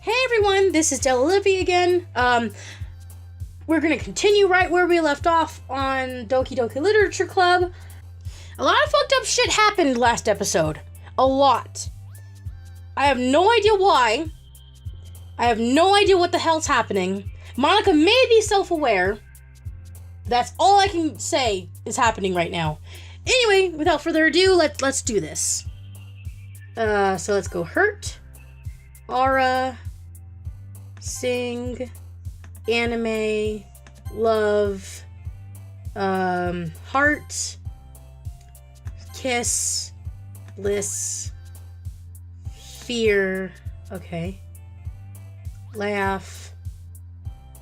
Hey everyone, this is Dela Livi again. We're gonna continue right where we left off on Doki Literature Club. A lot of fucked up shit happened last episode. A lot. I have no idea why. I have no idea what the hell's happening. Monica may be self-aware. That's all I can say is happening right now. Anyway, without further ado, let's do this. So let's go hurt, aura, sing, anime, love, heart, kiss, bliss, fear, okay, laugh,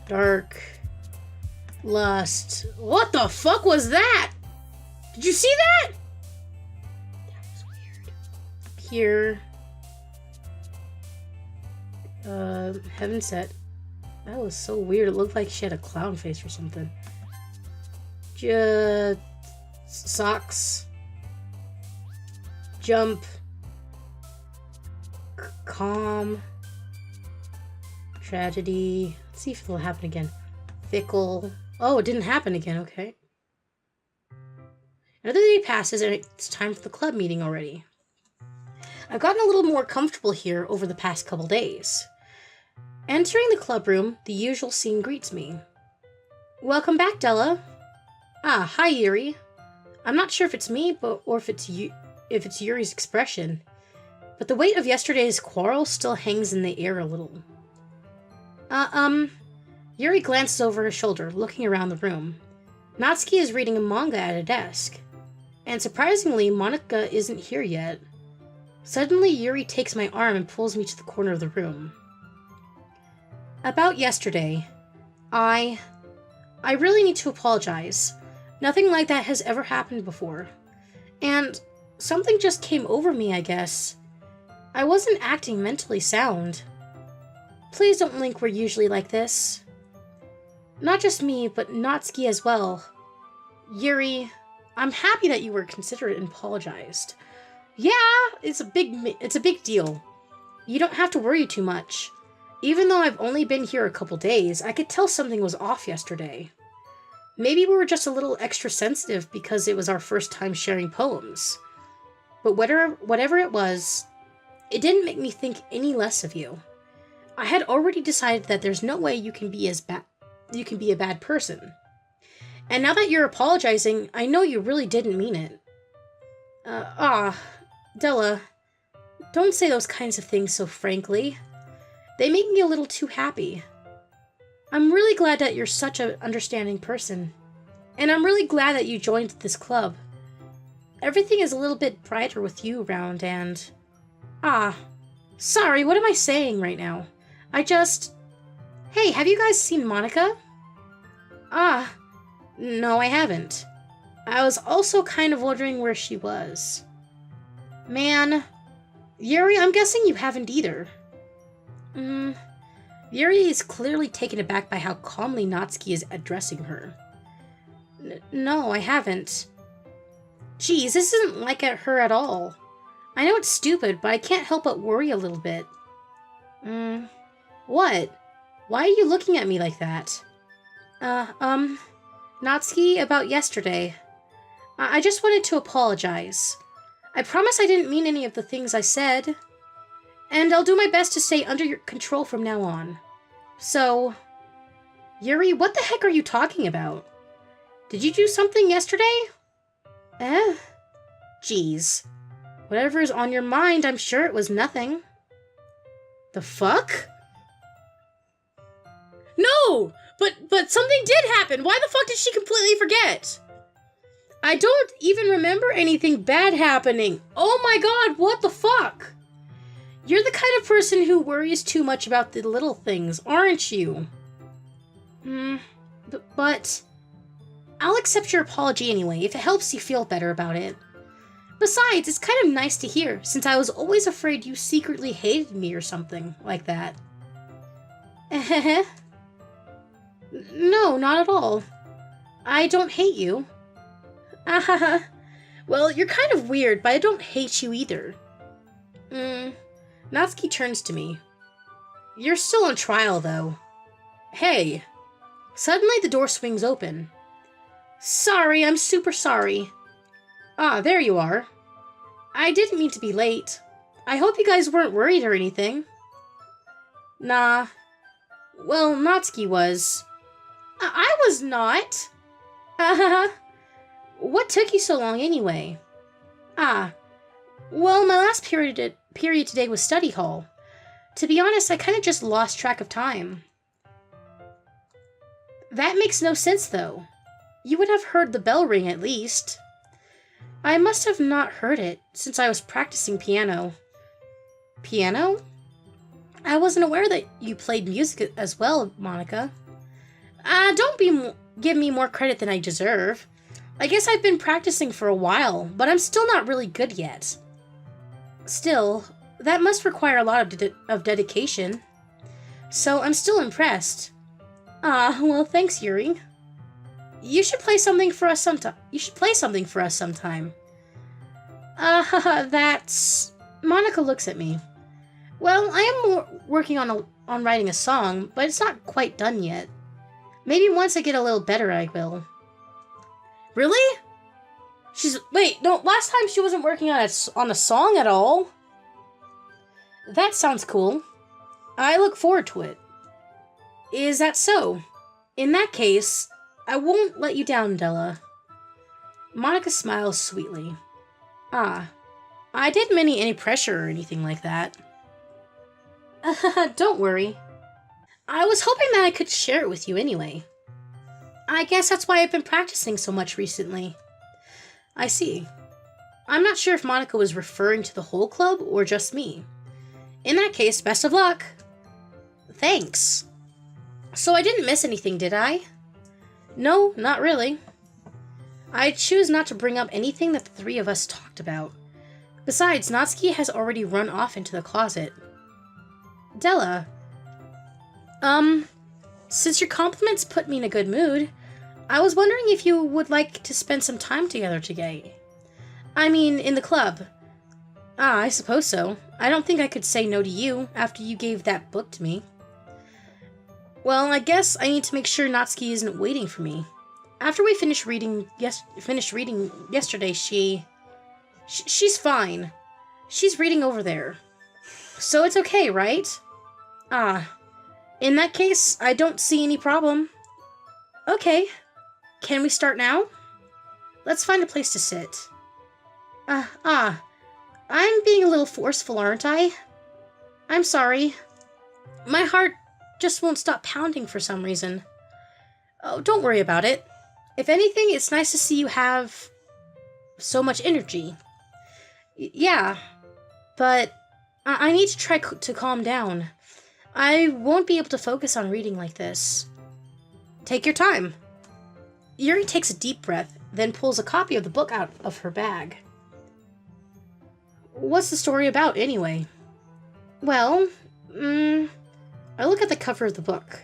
dark, lust. What the fuck was that? Did you see that? That was weird. Pure. Heaven set. That was so weird. It looked like she had a clown face or something. Socks. Jump. Calm. Tragedy. Let's see if it'll happen again. Fickle. Oh, it didn't happen again. Okay. Another day passes and it's time for the club meeting already. I've gotten a little more comfortable here over the past couple days. Entering the club room, the usual scene greets me. Welcome back, Dela. Ah, hi, Yuri. I'm not sure if it's me, or if it's Yuri's expression, but the weight of yesterday's quarrel still hangs in the air a little. Yuri glances over her shoulder, looking around the room. Natsuki is reading a manga at a desk, and surprisingly, Monica isn't here yet. Suddenly, Yuri takes my arm and pulls me to the corner of the room. About yesterday, I really need to apologize. Nothing like that has ever happened before. And something just came over me, I guess. I wasn't acting mentally sound. Please don't think we're usually like this. Not just me, but Natsuki as well. Yuri, I'm happy that you were considerate and apologized. Yeah, it's a big deal. You don't have to worry too much. Even though I've only been here a couple days, I could tell something was off yesterday. Maybe we were just a little extra sensitive because it was our first time sharing poems. But whatever it was, it didn't make me think any less of you. I had already decided that there's no way you can be a bad person. And now that you're apologizing, I know you really didn't mean it. Dela, don't say those kinds of things so frankly. They make me a little too happy. I'm really glad that you're such an understanding person. And I'm really glad that you joined this club. Everything is a little bit brighter with you around and... Sorry, what am I saying right now? Hey, have you guys seen Monica? No, I haven't. I was also kind of wondering where she was. Man, Yuri, I'm guessing you haven't either. Yuri is clearly taken aback by how calmly Natsuki is addressing her. No, I haven't. Geez, this isn't like her at all. I know it's stupid, but I can't help but worry a little bit. What? Why are you looking at me like that? Natsuki, about yesterday. I just wanted to apologize. I promise I didn't mean any of the things I said. And I'll do my best to stay under your control from now on. So... Yuri, what the heck are you talking about? Did you do something yesterday? Jeez. Whatever is on your mind, I'm sure it was nothing. The fuck? No! But something did happen! Why the fuck did she completely forget? I don't even remember anything bad happening. Oh my god, what the fuck? You're the kind of person who worries too much about the little things, aren't you? But... I'll accept your apology anyway, if it helps you feel better about it. Besides, it's kind of nice to hear, since I was always afraid you secretly hated me or something like that. No, not at all. I don't hate you. Well, you're kind of weird, but I don't hate you either. Natsuki turns to me. You're still on trial, though. Hey. Suddenly the door swings open. Sorry, I'm super sorry. Ah, there you are. I didn't mean to be late. I hope you guys weren't worried or anything. Nah. Well, Natsuki was. I was not. What took you so long anyway? Ah. Well, my last period today was study hall. To be honest, I kind of just lost track of time. That makes no sense, though. You would have heard the bell ring at least. I must have not heard it, since I was practicing piano. Piano? I wasn't aware that you played music as well, Monica. Give me more credit than I deserve. I guess I've been practicing for a while, but I'm still not really good yet. Still, that must require a lot of dedication. So I'm still impressed. Well, thanks, Yuri. You should play something for us sometime. That's... Monica looks at me. Well, I am working on writing a song, but it's not quite done yet. Maybe once I get a little better, I will. Really? Wait, no, last time she wasn't working on a song at all. That sounds cool. I look forward to it. Is that so? In that case, I won't let you down, Dela. Monica smiles sweetly. I didn't mean any pressure or anything like that. Don't worry. I was hoping that I could share it with you anyway. I guess that's why I've been practicing so much recently. I see. I'm not sure if Monica was referring to the whole club or just me. In that case, best of luck. Thanks. So I didn't miss anything, did I? No, not really. I choose not to bring up anything that the three of us talked about. Besides, Natsuki has already run off into the closet. Dela. Since your compliments put me in a good mood, I was wondering if you would like to spend some time together today. I mean, in the club. I suppose so. I don't think I could say no to you after you gave that book to me. Well, I guess I need to make sure Natsuki isn't waiting for me. After we finished reading yesterday, she's fine. She's reading over there. So it's okay, right? In that case, I don't see any problem. Okay. Can we start now? Let's find a place to sit. I'm being a little forceful, aren't I? I'm sorry. My heart just won't stop pounding for some reason. Oh, don't worry about it. If anything, it's nice to see you have so much energy. Yeah, but I need to try to calm down. I won't be able to focus on reading like this. Take your time. Yuri takes a deep breath, then pulls a copy of the book out of her bag. What's the story about, anyway? Well, I look at the cover of the book.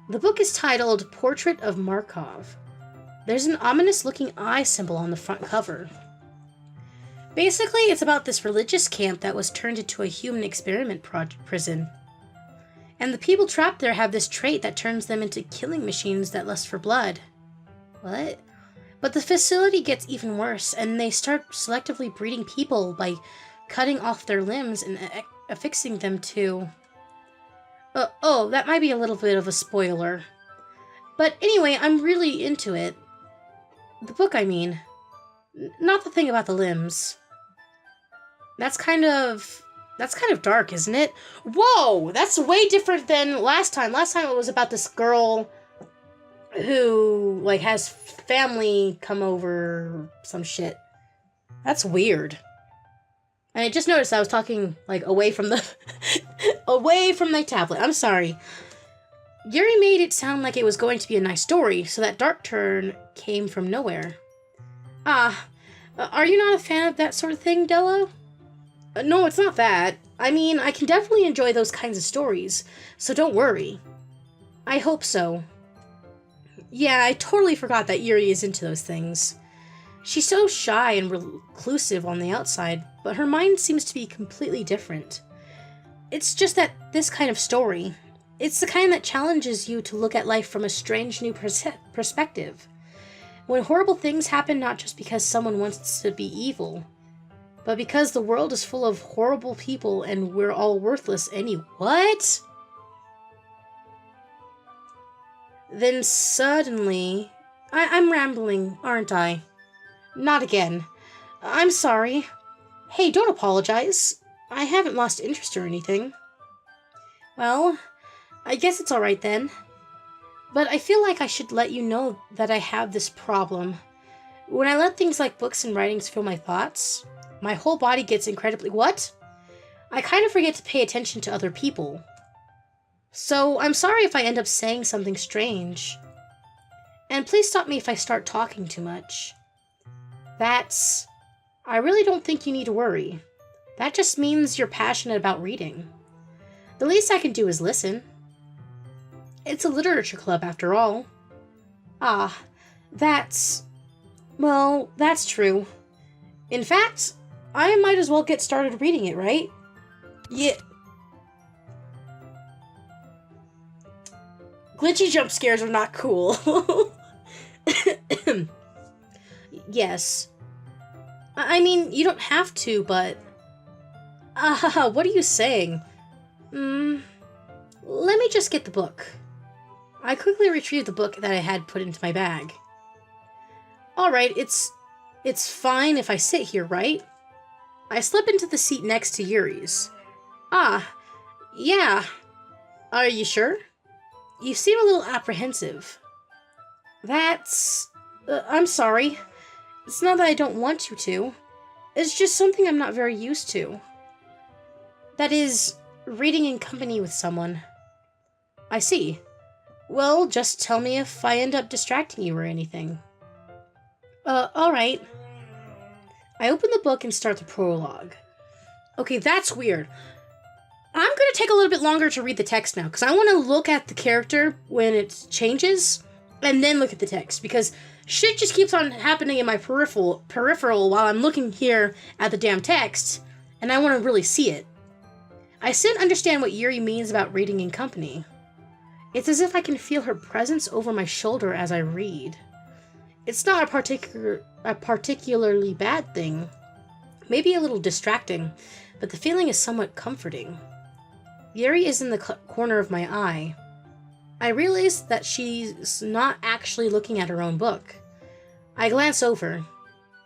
The book is titled Portrait of Markov. There's an ominous-looking eye symbol on the front cover. Basically, it's about this religious camp that was turned into a human experiment prison. And the people trapped there have this trait that turns them into killing machines that lust for blood. What? But the facility gets even worse, and they start selectively breeding people by cutting off their limbs and affixing them to... oh, that might be a little bit of a spoiler. But anyway, I'm really into it. The book, I mean. Not the thing about the limbs. That's kind of dark, isn't it? Whoa! That's way different than last time. Last time it was about this girl who, has family come over, some shit. That's weird. And I just noticed I was talking, away from the... away from my tablet. I'm sorry. Yuri made it sound like it was going to be a nice story, so that dark turn came from nowhere. Are you not a fan of that sort of thing, Dela? No, it's not that. I mean, I can definitely enjoy those kinds of stories, so don't worry. I hope so. Yeah, I totally forgot that Yuri is into those things. She's so shy and reclusive on the outside, but her mind seems to be completely different. It's just that this kind of story, It's the kind that challenges you to look at life from a strange new perspective. When horrible things happen not just because someone wants to be evil, but because the world is full of horrible people and we're all worthless What? Then suddenly... I'm rambling, aren't I? Not again. I'm sorry. Hey, don't apologize. I haven't lost interest or anything. Well, I guess it's alright then. But I feel like I should let you know that I have this problem. When I let things like books and writings fill my thoughts, my whole body gets incredibly... What? I kind of forget to pay attention to other people. So I'm sorry if I end up saying something strange. And please stop me if I start talking too much. I really don't think you need to worry. That just means you're passionate about reading. The least I can do is listen. It's a literature club after all. Well, that's true. In fact, I might as well get started reading it, right? Yeah. Glitchy jump scares are not cool. Yes. I mean, you don't have to, but... what are you saying? Let me just get the book. I quickly retrieved the book that I had put into my bag. Alright, it's fine if I sit here, right? I slip into the seat next to Yuri's. Yeah. Are you sure? You seem a little apprehensive. I'm sorry. It's not that I don't want you to. It's just something I'm not very used to. That is, reading in company with someone. I see. Well, just tell me if I end up distracting you or anything. Alright. I open the book and start the prologue. Okay, that's weird. I'm gonna take a little bit longer to read the text now, because I want to look at the character when it changes, and then look at the text, because shit just keeps on happening in my peripheral while I'm looking here at the damn text, and I want to really see it. I still understand what Yuri means about reading in company. It's as if I can feel her presence over my shoulder as I read. It's not a particularly bad thing. Maybe a little distracting, but the feeling is somewhat comforting. Yuri is in the corner of my eye. I realize that she's not actually looking at her own book. I glance over.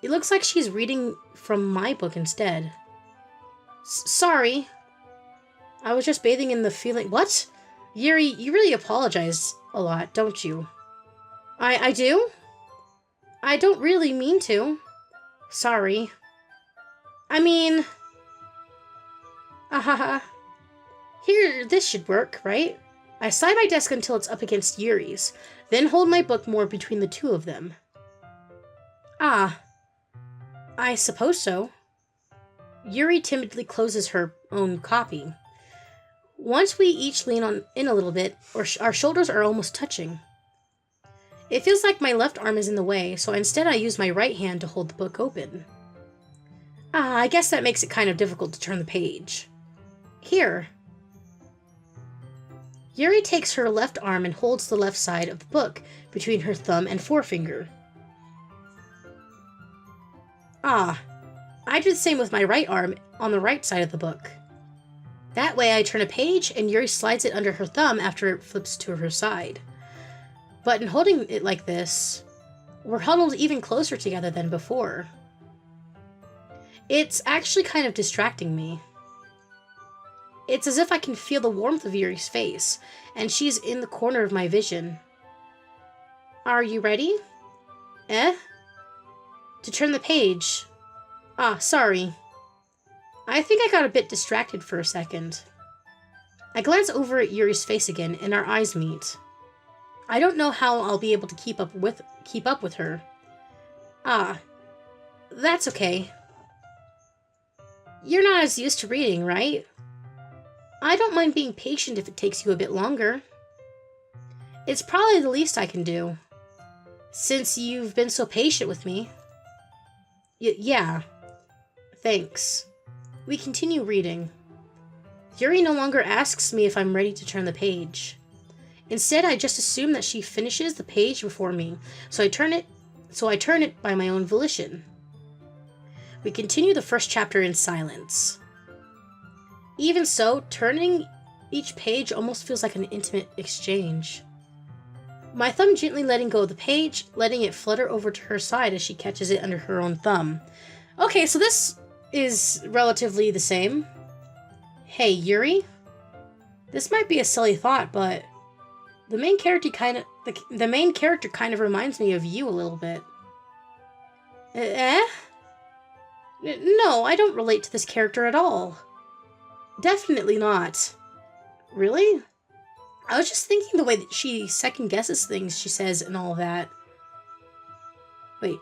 It looks like she's reading from my book instead. Sorry. I was just bathing in the feeling... What? Yuri, you really apologize a lot, don't you? I do? I don't really mean to. Sorry. I mean... Here, this should work, right? I slide my desk until it's up against Yuri's, then hold my book more between the two of them. I suppose so. Yuri timidly closes her own copy. Once we each lean in a little bit, our shoulders are almost touching. It feels like my left arm is in the way, so instead I use my right hand to hold the book open. I guess that makes it kind of difficult to turn the page. Here. Yuri takes her left arm and holds the left side of the book between her thumb and forefinger. I do the same with my right arm on the right side of the book. That way I turn a page and Yuri slides it under her thumb after it flips to her side. But in holding it like this, we're huddled even closer together than before. It's actually kind of distracting me. It's as if I can feel the warmth of Yuri's face, and she's in the corner of my vision. Are you ready? To turn the page. Sorry. I think I got a bit distracted for a second. I glance over at Yuri's face again, and our eyes meet. I don't know how I'll be able to keep up with her. That's okay. You're not as used to reading, right? I don't mind being patient if it takes you a bit longer. It's probably the least I can do, since you've been so patient with me. Yeah. Thanks. We continue reading. Yuri no longer asks me if I'm ready to turn the page. Instead, I just assume that she finishes the page before me, so I turn it by my own volition. We continue the first chapter in silence. Even so, turning each page almost feels like an intimate exchange. My thumb gently letting go of the page, letting it flutter over to her side as she catches it under her own thumb. Okay, so this is relatively the same. Hey, Yuri? This might be a silly thought, but the main character kind of reminds me of you a little bit. No, I don't relate to this character at all. Definitely not. Really? I was just thinking the way that she second-guesses things she says and all that. Wait.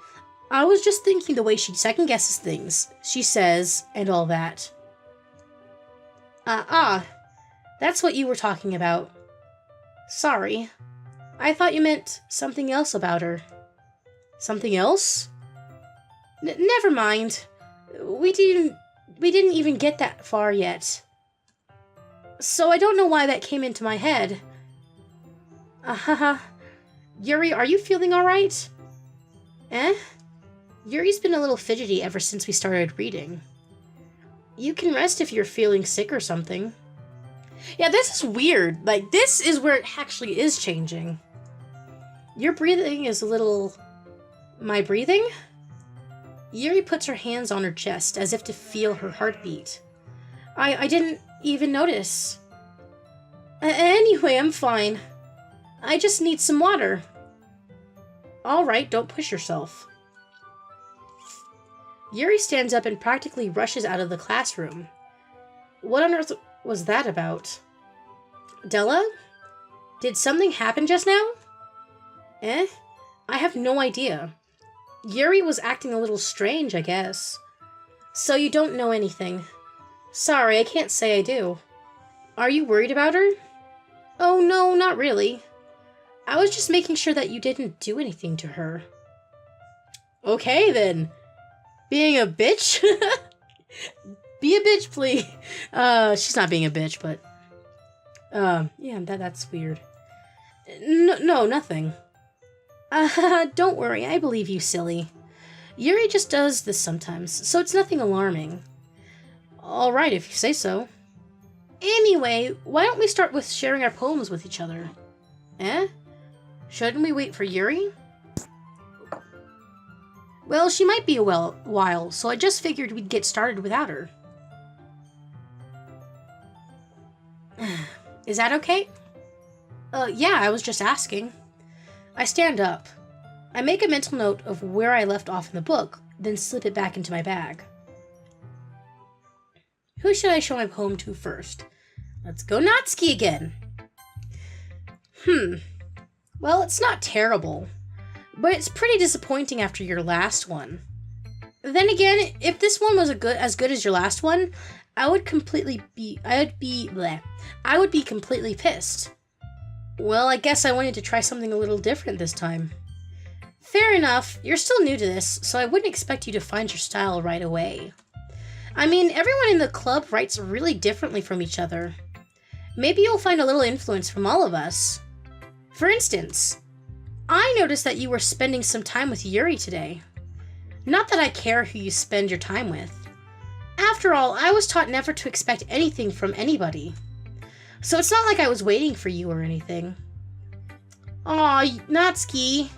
I was just thinking the way she second-guesses things she says and all that. That's what you were talking about. Sorry. I thought you meant something else about her. Something else? Never mind. We didn't even get that far yet. So I don't know why that came into my head. Yuri, are you feeling alright? Yuri's been a little fidgety ever since we started reading. You can rest if you're feeling sick or something. Yeah, this is weird. Like, this is where it actually is changing. Your breathing is a little... My breathing? Yuri puts her hands on her chest as if to feel her heartbeat. I didn't even notice. Anyway, I'm fine. I just need some water. Alright, don't push yourself. Yuri stands up and practically rushes out of the classroom. What on earth was that about? Dela? Did something happen just now? I have no idea. Yuri was acting a little strange, I guess. So you don't know anything. Sorry, I can't say I do. Are you worried about her? Oh, no, not really. I was just making sure that you didn't do anything to her. Okay, then. Being a bitch? Be a bitch, please. She's not being a bitch, but... yeah, that's weird. No, nothing. Don't worry, I believe you, silly. Yuri just does this sometimes, so it's nothing alarming. Alright, if you say so. Anyway, why don't we start with sharing our poems with each other? Shouldn't we wait for Yuri? Well, she might be a while, so I just figured we'd get started without her. Is that okay? Yeah, I was just asking. I stand up. I make a mental note of where I left off in the book, then slip it back into my bag. Who should I show my poem to first? Let's go Natsuki again. Well, it's not terrible, but it's pretty disappointing after your last one. Then again, if this one was as good as your last one, I would be completely pissed. Well, I guess I wanted to try something a little different this time. Fair enough, you're still new to this, so I wouldn't expect you to find your style right away. I mean, everyone in the club writes really differently from each other. Maybe you'll find a little influence from all of us. For instance, I noticed that you were spending some time with Yuri today. Not that I care who you spend your time with. After all, I was taught never to expect anything from anybody. So it's not like I was waiting for you or anything. Aw, Natsuki.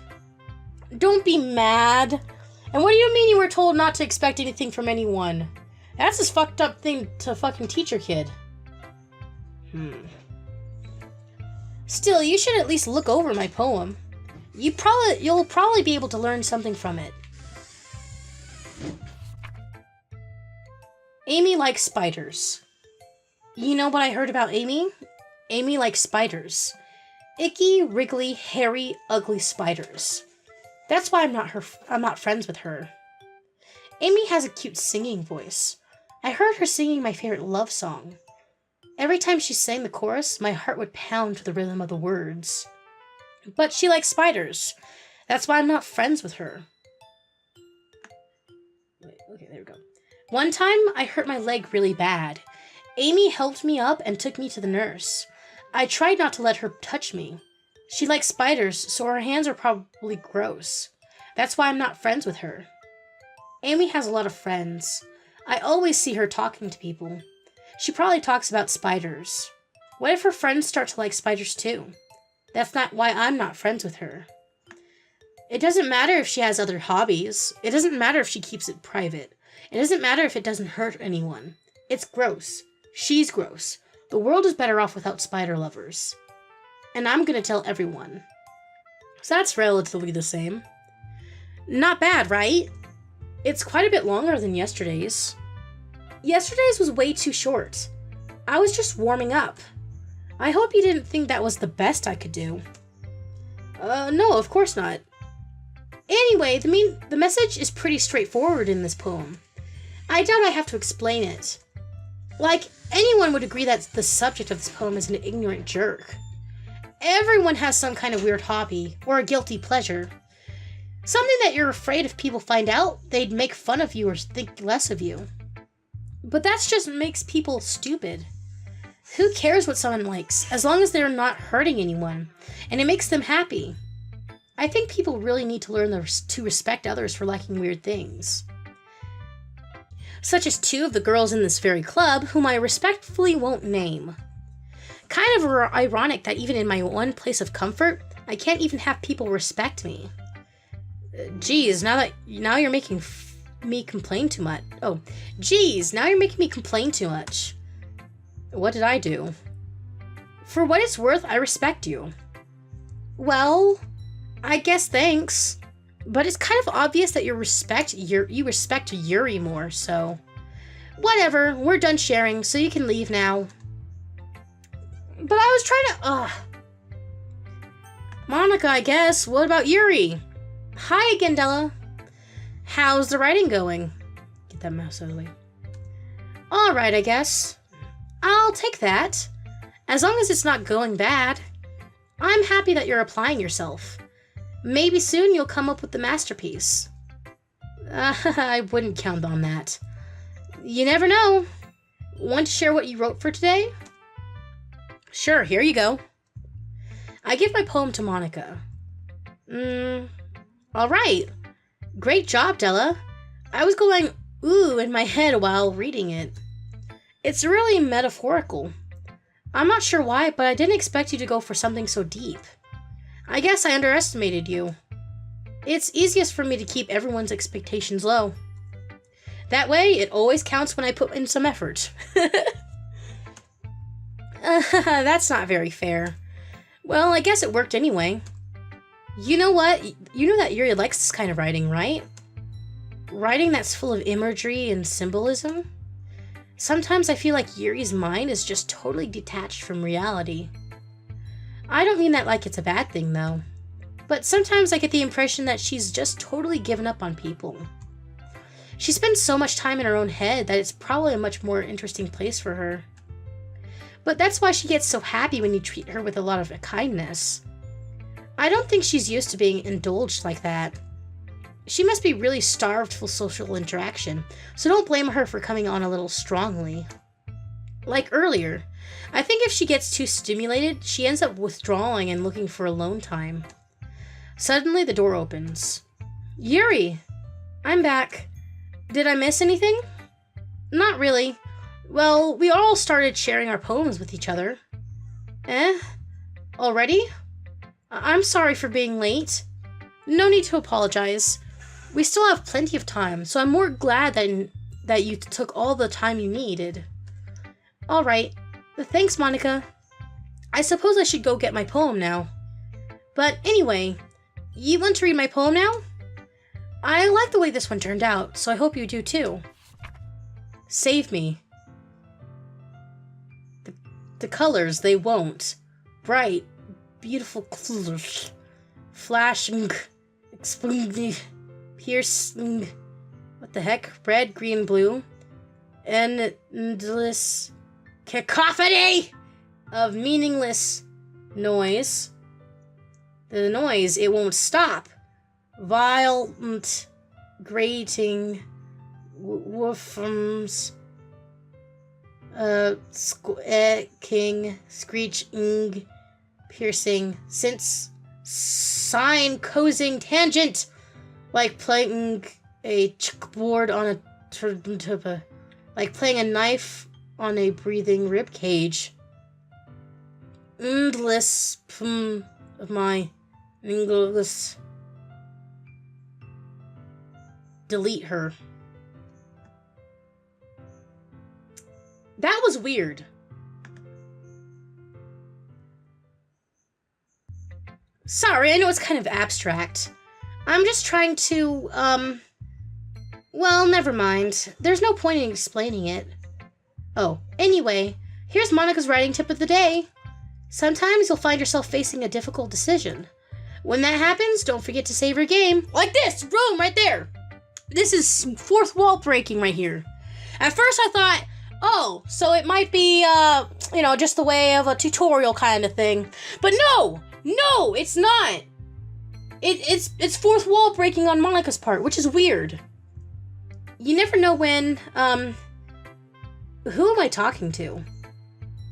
Don't be mad. And what do you mean you were told not to expect anything from anyone? That's a fucked up thing to fucking teach your kid. Still, you should at least look over my poem. You'll probably be able to learn something from it. Amy likes spiders. You know what I heard about Amy? Amy likes spiders. Icky, wriggly, hairy, ugly spiders. That's why I'm not friends with her. Amy has a cute singing voice. I heard her singing my favorite love song. Every time she sang the chorus, my heart would pound to the rhythm of the words. But she likes spiders. That's why I'm not friends with her. Wait, okay, there we go. One time, I hurt my leg really bad. Amy helped me up and took me to the nurse. I tried not to let her touch me. She likes spiders, so her hands are probably gross. That's why I'm not friends with her. Amy has a lot of friends. I always see her talking to people. She probably talks about spiders. What if her friends start to like spiders too? That's not why I'm not friends with her. It doesn't matter if she has other hobbies. It doesn't matter if she keeps it private. It doesn't matter if it doesn't hurt anyone. It's gross. She's gross. The world is better off without spider lovers. And I'm gonna tell everyone. So that's relatively the same. Not bad, right? It's quite a bit longer than yesterday's. Yesterday's was way too short. I was just warming up. I hope you didn't think that was the best I could do. No, of course not. Anyway, the message is pretty straightforward in this poem. I doubt I have to explain it. Like, anyone would agree that the subject of this poem is an ignorant jerk. Everyone has some kind of weird hobby, or a guilty pleasure. Something that you're afraid if people find out, they'd make fun of you or think less of you. But that just makes people stupid. Who cares what someone likes, as long as they're not hurting anyone, and it makes them happy? I think people really need to learn to respect others for liking weird things. Such as two of the girls in this very club, whom I respectfully won't name. Kind of ironic that even in my one place of comfort, I can't even have people respect me. Geez, now you're making me complain too much. Oh, geez, now you're making me complain too much. What did I do? For what it's worth, I respect you. Well, I guess thanks. But it's kind of obvious that you respect Yuri more, so... Whatever, we're done sharing, so you can leave now. But I was trying to... Monica, I guess. What about Yuri? Hi again, Dela. How's the writing going? Get that mouse out of the way. Alright, I guess. I'll take that. As long as it's not going bad. I'm happy that you're applying yourself. Maybe soon you'll come up with the masterpiece. I wouldn't count on that. You never know. Want to share what you wrote for today? Sure, here you go. I give my poem to Monica. Alright. Great job, Dela. I was going ooh in my head while reading it. It's really metaphorical. I'm not sure why, but I didn't expect you to go for something so deep. I guess I underestimated you. It's easiest for me to keep everyone's expectations low. That way, it always counts when I put in some effort. That's not very fair. Well, I guess it worked anyway. You know what? You know that Yuri likes this kind of writing, right? Writing that's full of imagery and symbolism? Sometimes I feel like Yuri's mind is just totally detached from reality. I don't mean that like it's a bad thing, though. But sometimes I get the impression that she's just totally given up on people. She spends so much time in her own head that it's probably a much more interesting place for her. But that's why she gets so happy when you treat her with a lot of kindness. I don't think she's used to being indulged like that. She must be really starved for social interaction, so don't blame her for coming on a little strongly. Like earlier, I think if she gets too stimulated, she ends up withdrawing and looking for alone time. Suddenly, the door opens. Yuri! I'm back. Did I miss anything? Not really. Well, we all started sharing our poems with each other. Already? I'm sorry for being late. No need to apologize. We still have plenty of time, so I'm more glad that you took all the time you needed. Alright. Thanks, Monica. I suppose I should go get my poem now. But anyway, you want to read my poem now? I like the way this one turned out, so I hope you do too. Save me. The colors, they won't. Bright, beautiful colors. Flashing, exploding, piercing. What the heck? Red, green, blue. Endless cacophony of meaningless noise. The noise, it won't stop. Violent, grating, woofums. King, screech, ing, piercing, since, sign, cosing, tangent, like playing a board on a like playing a knife on a breathing rib cage. Endless of my English. Delete her. That was weird. Sorry, I know it's kind of abstract. I'm just trying to, well, never mind. There's no point in explaining it. Oh, anyway, here's Monica's writing tip of the day. Sometimes you'll find yourself facing a difficult decision. When that happens, don't forget to save your game. Like this! Boom! Right there! This is fourth wall breaking right here. At first I thought, oh, so it might be, just the way of a tutorial kind of thing. But no! No, it's not! It's fourth wall breaking on Monica's part, which is weird. You never know when, who am I talking to?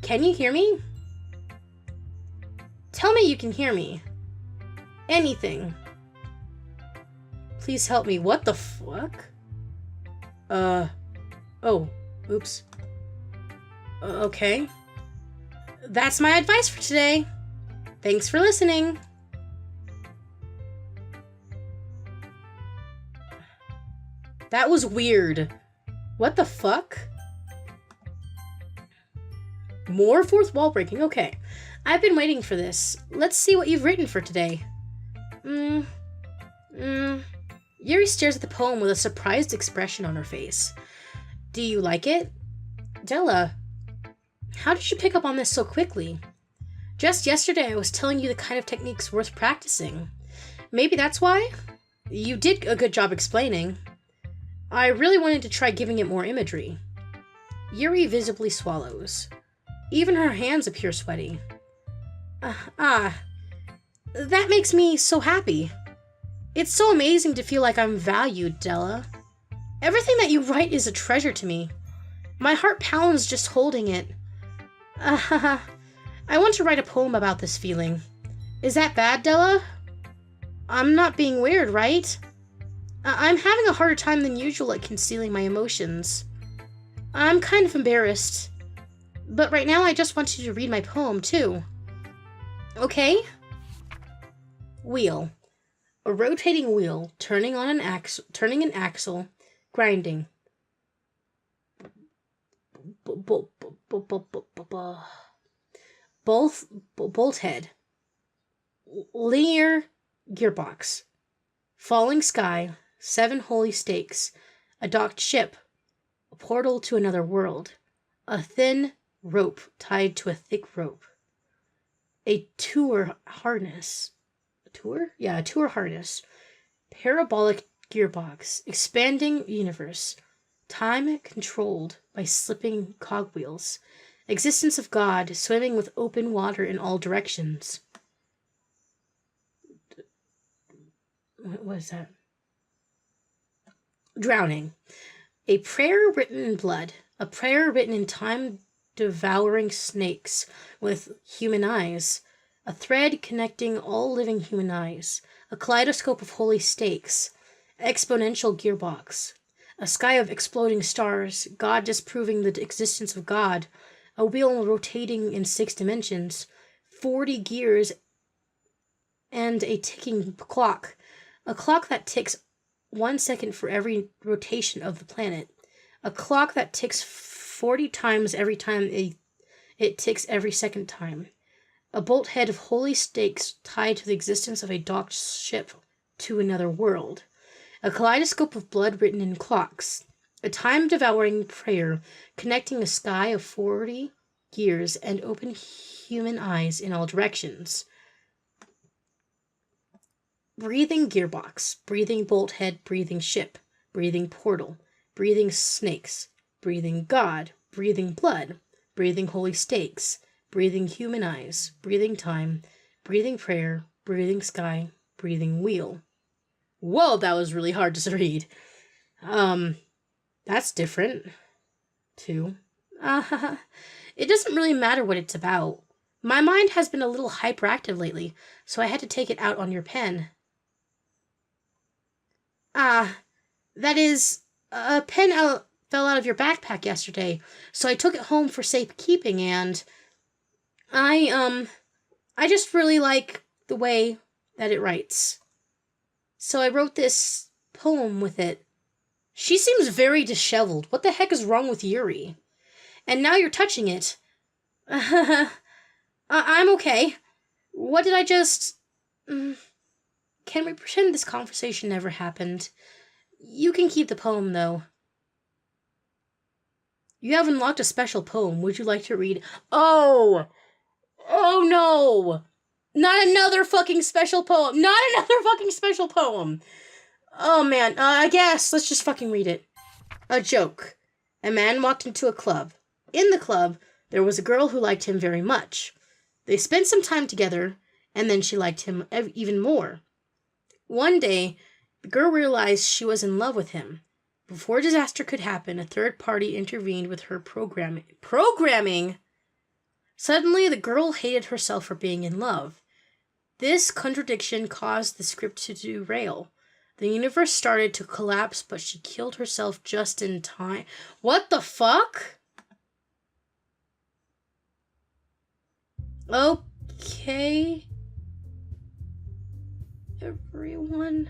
Can you hear me? Tell me you can hear me. Anything. Please help me. What the fuck? Oh, oops. Okay. That's my advice for today. Thanks for listening. That was weird. What the fuck? More fourth wall breaking. Okay. I've been waiting for this. Let's see what you've written for today. Yuri stares at the poem with a surprised expression on her face. Do you like it? Dela, how did you pick up on this so quickly? Just yesterday I was telling you the kind of techniques worth practicing. Maybe that's why? You did a good job explaining. I really wanted to try giving it more imagery. Yuri visibly swallows. Even her hands appear sweaty. That makes me so happy. It's so amazing to feel like I'm valued, Dela. Everything that you write is a treasure to me. My heart pounds just holding it. I want to write a poem about this feeling. Is that bad, Dela? I'm not being weird, right? I'm having a harder time than usual at concealing my emotions. I'm kind of embarrassed. But right now I just want you to read my poem, too. Okay? Wheel. A rotating wheel, turning an axle, grinding. Bolt head. Linear gearbox. Falling sky, 7 holy stakes, a docked ship, a portal to another world, a thin rope tied to a thick rope, a tour harness. A tour harness. Parabolic gearbox. Expanding universe. Time controlled by slipping cogwheels. Existence of God swimming with open water in all directions. What is that? Drowning. A prayer written in blood. A prayer written in time-devouring snakes with human eyes. A thread connecting all living human eyes. A kaleidoscope of holy stakes. Exponential gearbox. A sky of exploding stars. God disproving the existence of God. A wheel rotating in 6 dimensions. 40 gears and a ticking clock. A clock that ticks 1 second for every rotation of the planet. A clock that ticks 40 times every time it ticks every second time. A bolt head of holy stakes tied to the existence of a docked ship to another world. A kaleidoscope of blood written in clocks. A time-devouring prayer connecting a sky of 40 gears and open human eyes in all directions. Breathing gearbox. Breathing bolt head. Breathing ship. Breathing portal. Breathing snakes. Breathing God. Breathing blood. Breathing holy stakes. Breathing human eyes, breathing time, breathing prayer, breathing sky, breathing wheel. Whoa, that was really hard to read. That's different, too. Uh, it doesn't really matter what it's about. My mind has been a little hyperactive lately, so I had to take it out on your pen. Ah, that is, a pen fell out of your backpack yesterday, so I took it home for safekeeping, and I, I just really like the way that it writes. So I wrote this poem with it. She seems very disheveled. What the heck is wrong with Yuri? And now you're touching it. I'm okay. What did I just... Can we pretend this conversation never happened? You can keep the poem, though. You have unlocked a special poem. Would you like to read? Oh! Oh no! Not another fucking special poem! Not another fucking special poem! Oh man, I guess. Let's just fucking read it. A joke. A man walked into a club. In the club, there was a girl who liked him very much. They spent some time together, and then she liked him even more. One day, the girl realized she was in love with him. Before disaster could happen, a third party intervened with her programming. Programming? Suddenly, the girl hated herself for being in love. This contradiction caused the script to derail. The universe started to collapse, but she killed herself just in time. What the fuck? Okay. Everyone.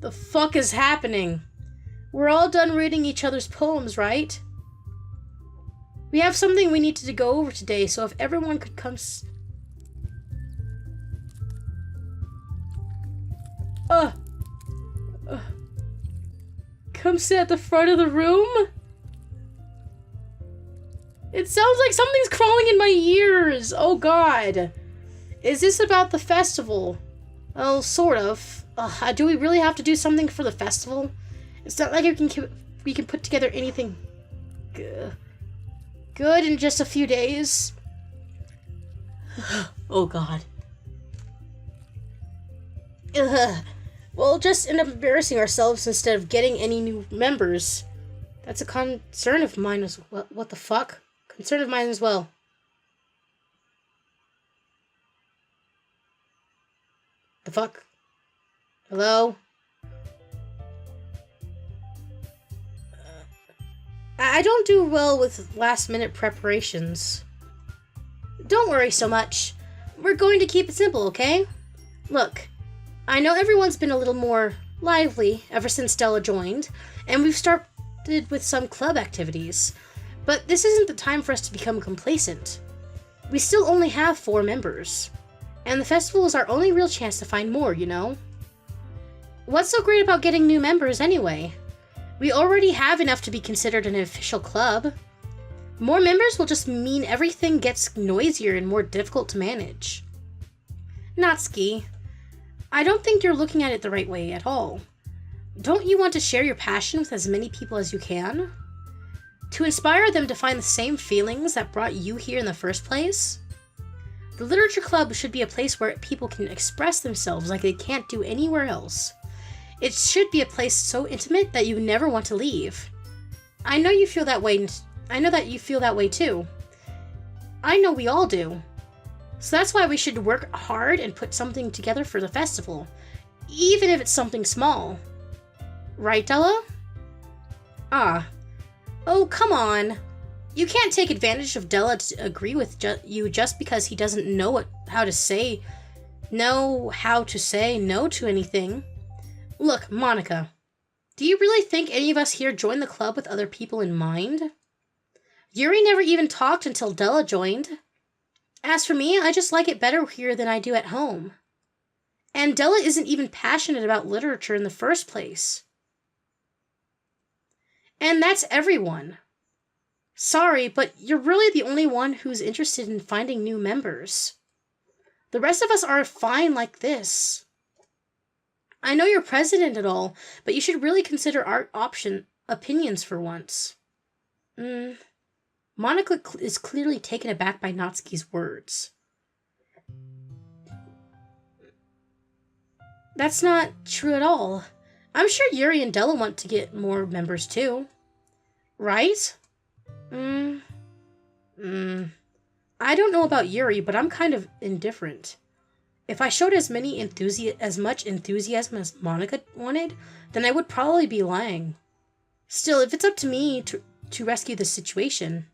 The fuck is happening? We're all done reading each other's poems, right? We have something we need to go over today, so if everyone could come come sit at the front of the room? It sounds like something's crawling in my ears. Oh god. Is this about the festival? Well, sort of. Do we really have to do something for the festival? It's not like we can put together anything good in just a few days. Oh god. We'll just end up embarrassing ourselves instead of getting any new members. That's a concern of mine as well. What the fuck? Concern of mine as well. The fuck? Hello? I don't do well with last-minute preparations. Don't worry so much. We're going to keep it simple, okay? Look, I know everyone's been a little more lively ever since Dela joined, and we've started with some club activities, but this isn't the time for us to become complacent. We still only have 4 members, and the festival is our only real chance to find more, you know? What's so great about getting new members anyway? We already have enough to be considered an official club. More members will just mean everything gets noisier and more difficult to manage. Natsuki, I don't think you're looking at it the right way at all. Don't you want to share your passion with as many people as you can? To inspire them to find the same feelings that brought you here in the first place? The literature club should be a place where people can express themselves like they can't do anywhere else. It should be a place so intimate that you never want to leave. I know you feel that way. I know that you feel that way too. I know we all do. So that's why we should work hard and put something together for the festival, even if it's something small. Right, Dela? Oh, come on. You can't take advantage of Dela to agree with you just because he doesn't know how to say no to anything. Look, Monica, do you really think any of us here joined the club with other people in mind? Yuri never even talked until Dela joined. As for me, I just like it better here than I do at home. And Dela isn't even passionate about literature in the first place. And that's everyone. Sorry, but you're really the only one who's interested in finding new members. The rest of us are fine like this. I know you're president and all, but you should really consider our opinions for once. Monica is clearly taken aback by Natsuki's words. That's not true at all. I'm sure Yuri and Dela want to get more members too. Right? Mm, I don't know about Yuri, but I'm kind of indifferent. If I showed as much enthusiasm as Monica wanted, then I would probably be lying. Still, if it's up to me to rescue the situation,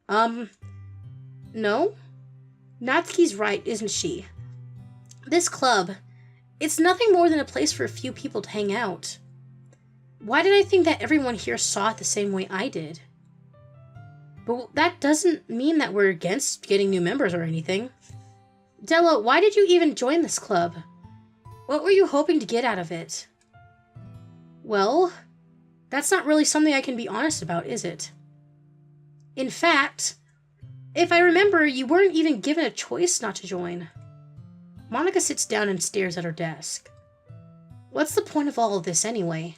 no? Natsuki's right, isn't she? This club, it's nothing more than a place for a few people to hang out. Why did I think that everyone here saw it the same way I did? But that doesn't mean that we're against getting new members or anything. Dela, why did you even join this club? What were you hoping to get out of it? Well, that's not really something I can be honest about, is it? In fact, if I remember, you weren't even given a choice not to join. Monica sits down and stares at her desk. What's the point of all of this anyway?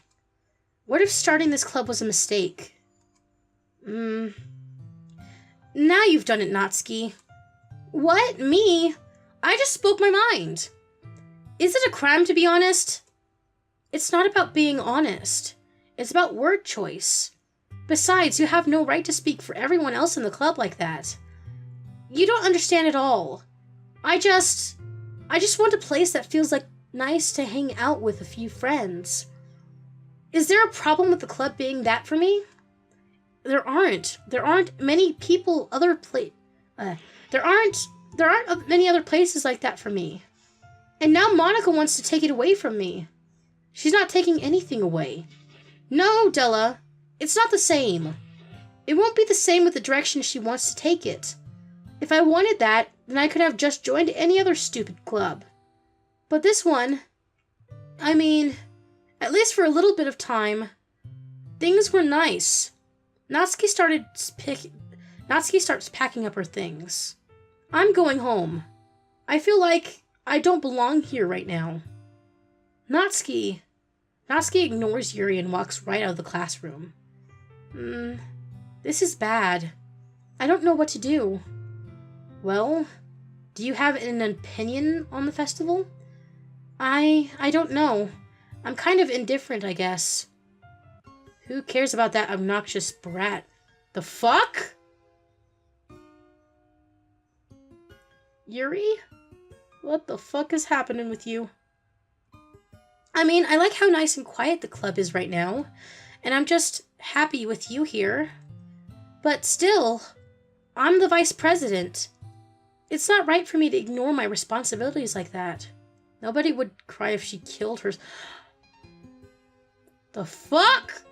What if starting this club was a mistake? Now you've done it, Natsuki. What? Me? I just spoke my mind. Is it a crime to be honest? It's not about being honest. It's about word choice. Besides, you have no right to speak for everyone else in the club like that. You don't understand at all. I just want a place that feels like nice to hang out with a few friends. Is there a problem with the club being that for me? There aren't. There aren't many people there aren't many other places like that for me. And now Monica wants to take it away from me. She's not taking anything away. No, Dela, it's not the same. It won't be the same with the direction she wants to take it. If I wanted that, then I could have just joined any other stupid club. But this one, I mean, at least for a little bit of time, things were nice. Natsuki starts packing up her things. I'm going home. I feel like I don't belong here right now. Natsuki ignores Yuri and walks right out of the classroom. This is bad. I don't know what to do. Well, do you have an opinion on the festival? I don't know. I'm kind of indifferent, I guess. Who cares about that obnoxious brat? The fuck? Yuri? What the fuck is happening with you? I mean, I like how nice and quiet the club is right now, and I'm just happy with you here. But still, I'm the vice president. It's not right for me to ignore my responsibilities like that. Nobody would cry if she killed her. The fuck?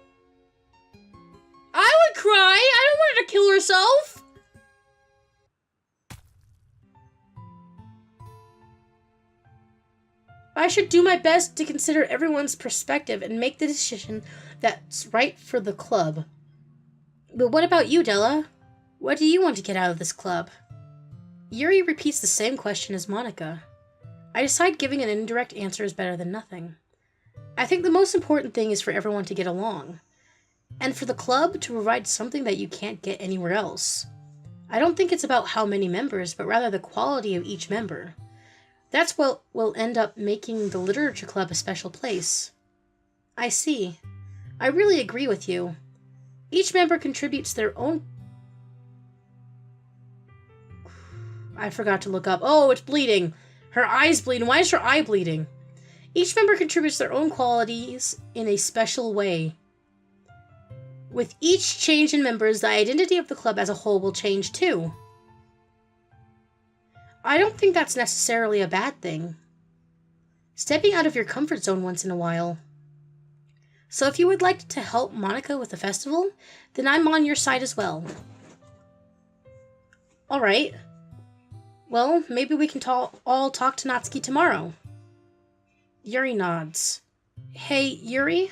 I would cry! I don't want her to kill herself! I should do my best to consider everyone's perspective and make the decision that's right for the club. But what about you, Dela? What do you want to get out of this club? Yuri repeats the same question as Monica. I decide giving an indirect answer is better than nothing. I think the most important thing is for everyone to get along, and for the club to provide something that you can't get anywhere else. I don't think it's about how many members, but rather the quality of each member. That's what will end up making the literature club a special place. I see. I really agree with you. Each member contributes their own... I forgot to look up. Oh, it's bleeding. Her eye's bleeding. Why is her eye bleeding? Each member contributes their own qualities in a special way. With each change in members, the identity of the club as a whole will change too. I don't think that's necessarily a bad thing. Stepping out of your comfort zone once in a while. So if you would like to help Monica with the festival, then I'm on your side as well. Alright. Well, maybe we can all talk to Natsuki tomorrow. Yuri nods. Hey, Yuri?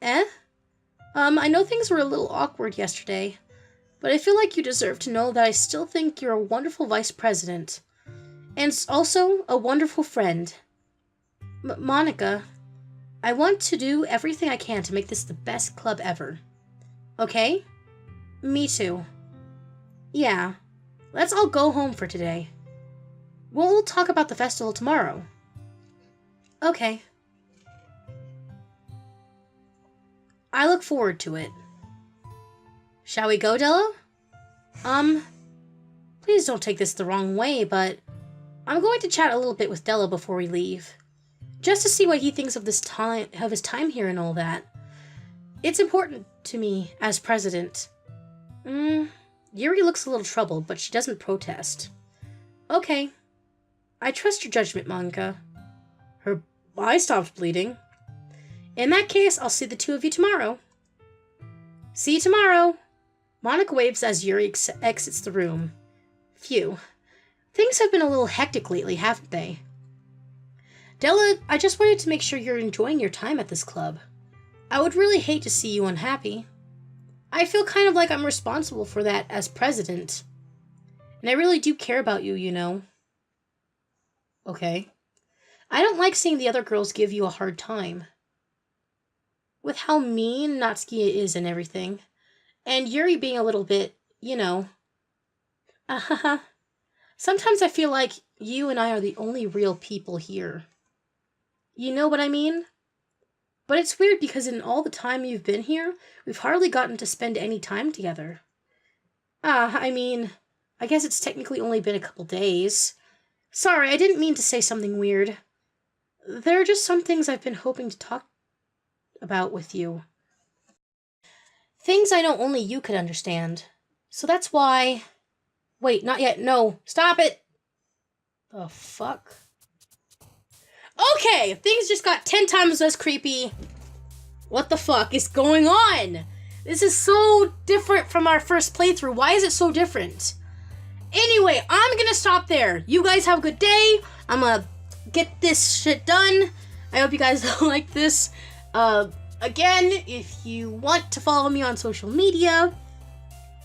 I know things were a little awkward yesterday, but I feel like you deserve to know that I still think you're a wonderful vice president. And also a wonderful friend. Monica, I want to do everything I can to make this the best club ever. Okay? Me too. Yeah. Let's all go home for today. We'll talk about the festival tomorrow. Okay. I look forward to it. Shall we go, Dela? Please don't take this the wrong way, but I'm going to chat a little bit with Dela before we leave. Just to see what he thinks of his time here and all that. It's important to me as president. Yuri looks a little troubled, but she doesn't protest. Okay. I trust your judgment, Monika. Her eye stopped bleeding. In that case, I'll see the two of you tomorrow. See you tomorrow. Monika waves as Yuri exits the room. Phew. Things have been a little hectic lately, haven't they? Dela, I just wanted to make sure you're enjoying your time at this club. I would really hate to see you unhappy. I feel kind of like I'm responsible for that as president. And I really do care about you, you know. Okay. I don't like seeing the other girls give you a hard time. With how mean Natsuki is and everything. And Yuri being a little bit, you know. Sometimes I feel like you and I are the only real people here. You know what I mean? But it's weird because in all the time you've been here, we've hardly gotten to spend any time together. I mean, I guess it's technically only been a couple days. Sorry, I didn't mean to say something weird. There are just some things I've been hoping to talk about with you. Things I know only you could understand. So that's why... Wait, not yet. No, stop it! The fuck? Okay, things just got 10 times less creepy. What the fuck is going on? This is so different from our first playthrough. Why is it so different? Anyway, I'm gonna stop there. You guys have a good day. I'm gonna get this shit done. I hope you guys like this. Again, if you want to follow me on social media,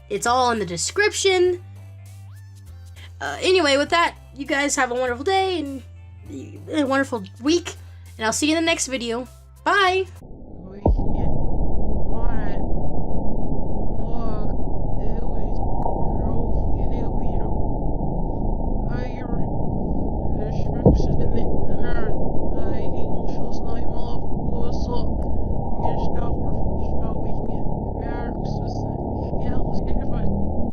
it's all in the description. Anyway, with that, you guys have a wonderful day and a wonderful week, and I'll see you in the next video. Bye!